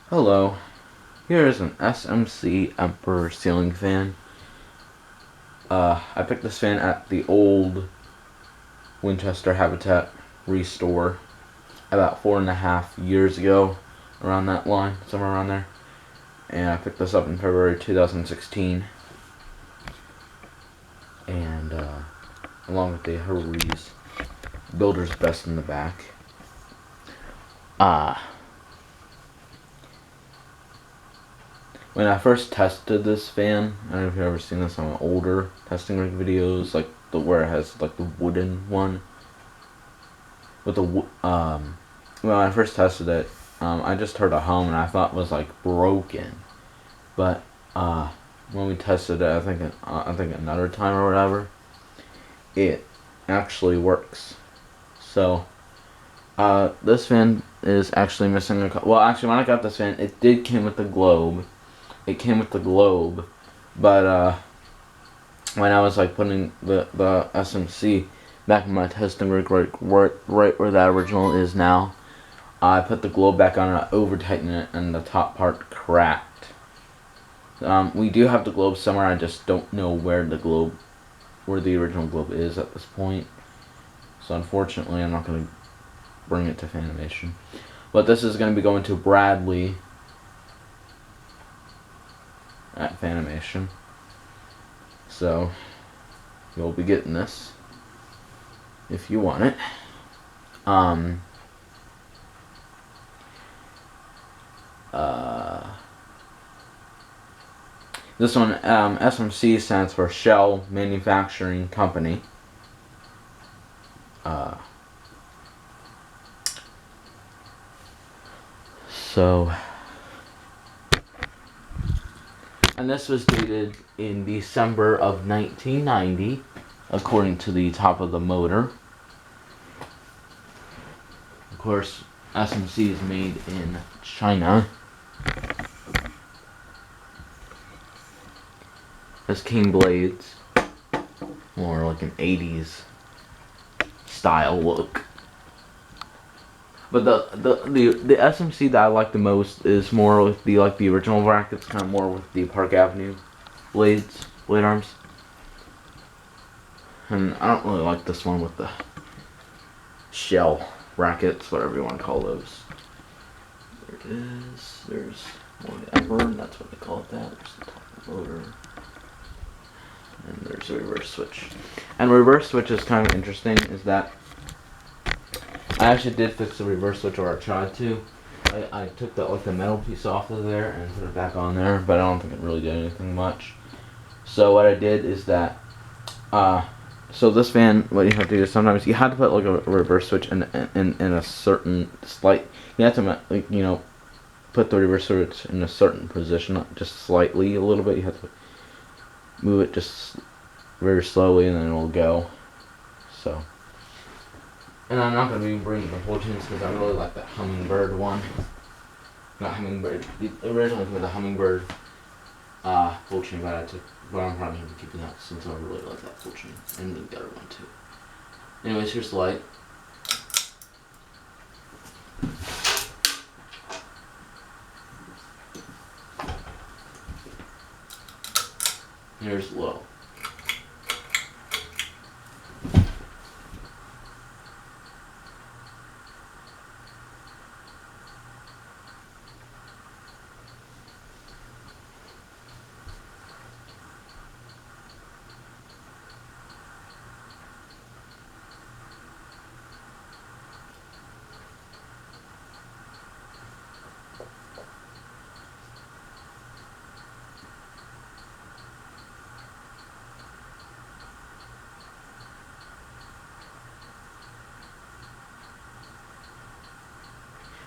Hello, here is an S.M.C Emperor ceiling fan. I picked this fan at the old Winchester Habitat Restore about 4.5 years ago, around that line, somewhere around there. And I picked this up in February 2016. And along with the Harry's Builder's Best in the back. When I first tested this fan, I don't know if you've ever seen this on older testing rig videos, like where it has like the wooden one with the when I first tested it, I just heard a hum and I thought it was like broken, but when we tested it, I think another time or whatever, it actually works. So this fan is actually missing a. Well, actually, when I got this fan, it did came with the globe. It came with the globe, but when I was like putting the S.M.C back in my testing rig, right where that original is now, I put the globe back on and I over tightened it, and the top part cracked. We do have the globe somewhere. I just don't know where the original globe is at this point. So unfortunately, I'm not going to bring it to Fanimation. But this is going to be going to Bradley at Fanimation. So you'll be getting this if you want it. This one, S.M.C stands for Shell Manufacturing Company. And this was dated in December of 1990, according to the top of the motor. Of course, S.M.C is made in China. This King blades, more like an 80s style look. But the S.M.C that I like the most is more with the original brackets, kind of more with the Park Avenue blade arms. And I don't really like this one with the shell brackets, whatever you want to call those. There it is. There's more of the Emperor, and that's what they call it. There's the top of the motor. And there's a reverse switch. And reverse switch is kind of interesting, is that I actually did fix the reverse switch, or I tried to. I took the metal piece off of there and put it back on there, but I don't think it really did anything much. So what I did is that, so this fan, what you have to do is sometimes you have to put like a reverse switch in a certain slight. You have to put the reverse switch in a certain position, just slightly, a little bit. You have to move it just very slowly, and then it'll go. So. And I'm not going to be bringing the fortunes because I really like that hummingbird one. Not hummingbird. Originally for the hummingbird fortune, but I'm probably going to be keeping that since I really like that fortune. And the other one too. Anyways, here's the light. Here's low.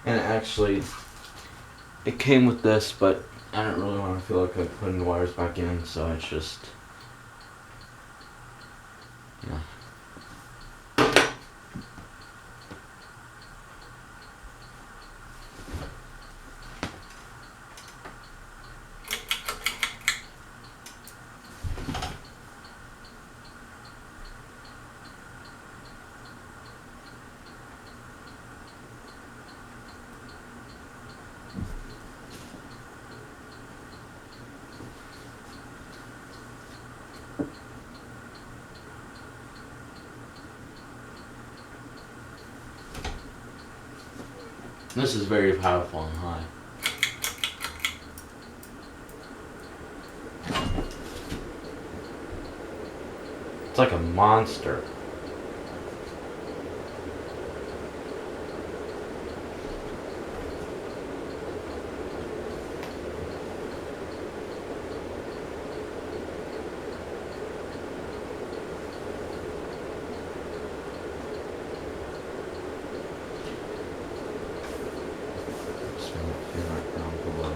And actually, it came with this, but I don't really want to feel like putting the wires back in, so it's just, yeah. This is very powerful and high. It's like a monster. Right down below.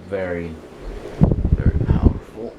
Very, very powerful.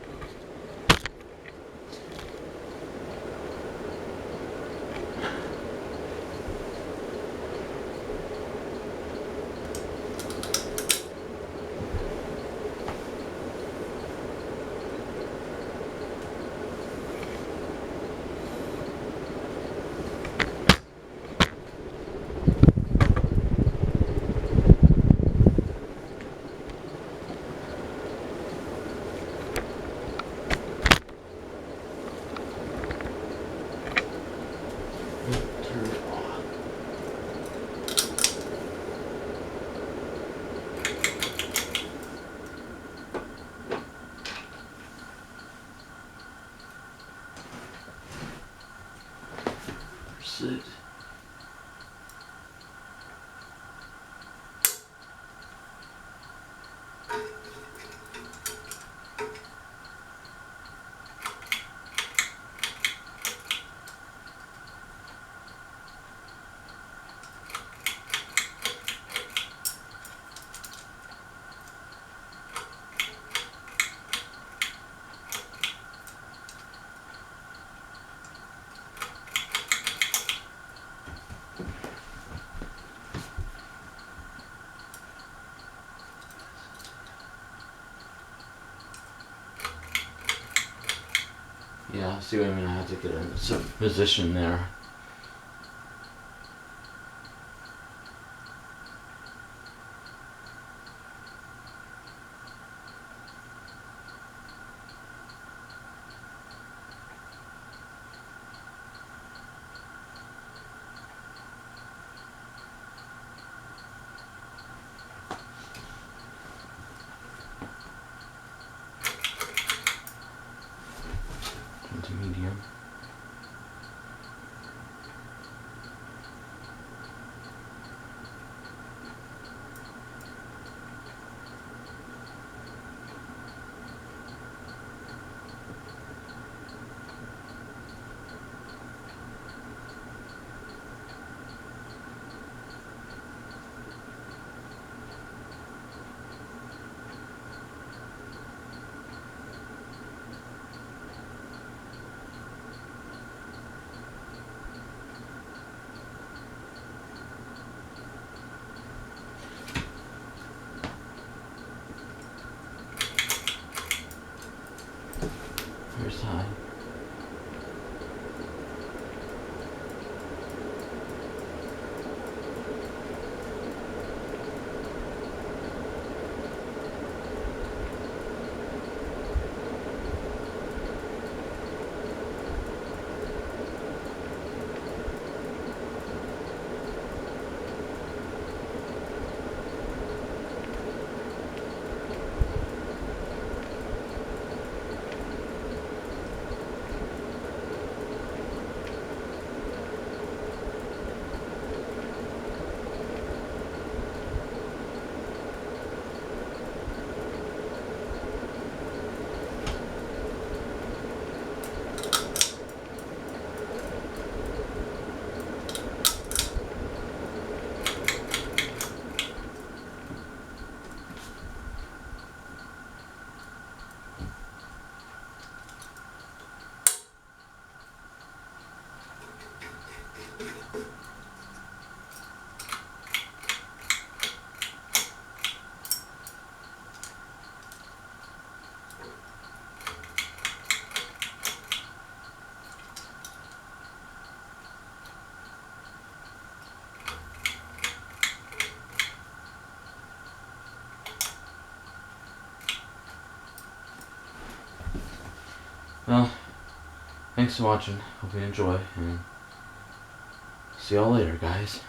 Turn it off. Sit. Yeah, see what I mean? I had to get in some position there. Into medium. Well, thanks for watching. Hope you enjoy, and see y'all later, guys.